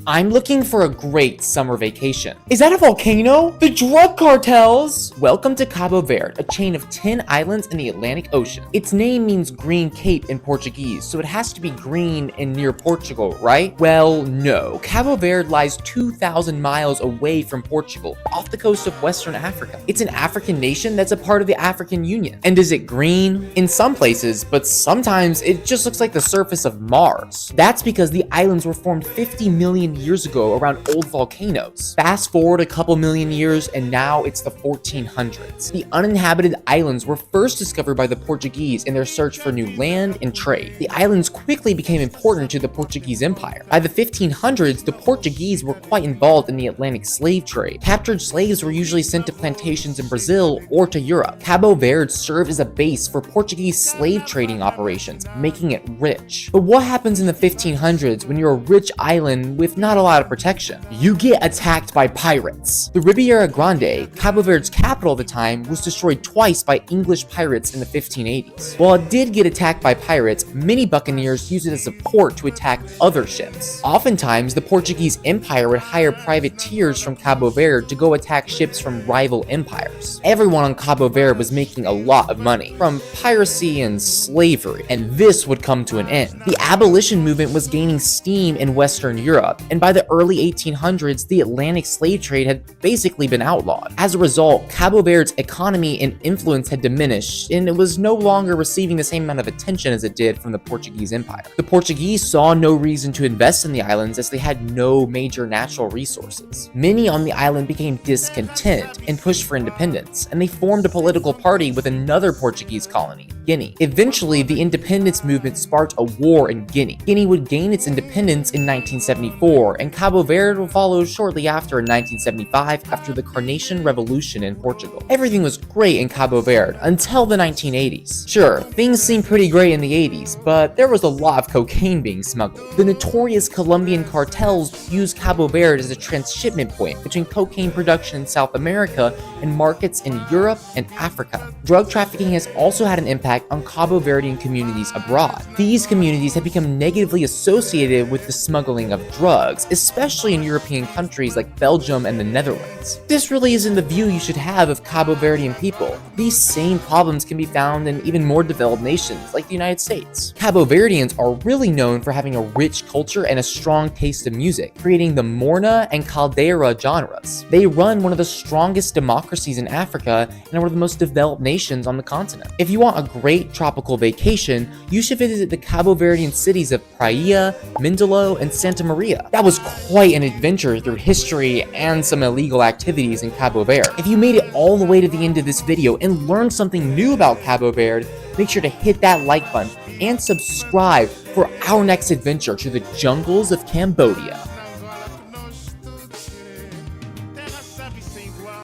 I'm looking for a great summer vacation. Is that a volcano? The drug cartels! Welcome to Cabo Verde, a chain of 10 islands in the Atlantic Ocean. Its name means green cape in Portuguese, so it has to be green and near Portugal, right? Well, no. Cabo Verde lies 2,000 miles away from Portugal, off the coast of Western Africa. It's an African nation that's a part of the African Union. And is it green? In some places, but sometimes it just looks like the surface of Mars. That's because the islands were formed 50 million years ago around old volcanoes. Fast forward a couple million years and now it's the 1400s. The uninhabited islands were first discovered by the Portuguese in their search for new land and trade. The islands quickly became important to the Portuguese Empire. By the 1500s, the Portuguese were quite involved in the Atlantic slave trade. Captured slaves were usually sent to plantations in Brazil or to Europe. Cabo Verde served as a base for Portuguese slave trading operations, making it rich. But what happens in the 1500s when you're a rich island with not a lot of protection? You get attacked by pirates. The Ribeira Grande, Cabo Verde's capital at the time, was destroyed twice by English pirates in the 1580s. While it did get attacked by pirates, many buccaneers used it as a port to attack other ships. Oftentimes, the Portuguese Empire would hire privateers from Cabo Verde to go attack ships from rival empires. Everyone on Cabo Verde was making a lot of money from piracy and slavery, and this would come to an end. The abolition movement was gaining steam in Western Europe, and by the early 1800s, the Atlantic slave trade had basically been outlawed. As a result, Cabo Verde's economy and influence had diminished, and it was no longer receiving the same amount of attention as it did from the Portuguese Empire. The Portuguese saw no reason to invest in the islands as they had no major natural resources. Many on the island became discontent and pushed for independence, and they formed a political party with another Portuguese colony, Guinea. Eventually, the independence movement sparked a war in Guinea. Guinea would gain its independence in 1974, and Cabo Verde would follow shortly after in 1975 after the Carnation Revolution in Portugal. Everything was great in Cabo Verde until the 1980s. Sure, things seemed pretty great in the 80s, but there was a lot of cocaine being smuggled. The notorious Colombian cartels used Cabo Verde as a transshipment point between cocaine production in South America and markets in Europe and Africa. Drug trafficking has also had an impact on Cabo Verdean communities abroad. These communities have become negatively associated with the smuggling of drugs, especially in European countries like Belgium and the Netherlands. This really isn't the view you should have of Cabo Verdean people. These same problems can be found in even more developed nations like the United States. Cabo Verdeans are really known for having a rich culture and a strong taste in music, creating the Morna and Caldeira genres. They run one of the strongest democracies in Africa and are one of the most developed nations on the continent. If you want a great tropical vacation, you should visit the Cabo Verdean cities of Praia, Mindelo, and Santa Maria. That was quite an adventure through history and some illegal activities in Cabo Verde. If you made it all the way to the end of this video and learned something new about Cabo Verde, make sure to hit that like button and subscribe for our next adventure to the jungles of Cambodia.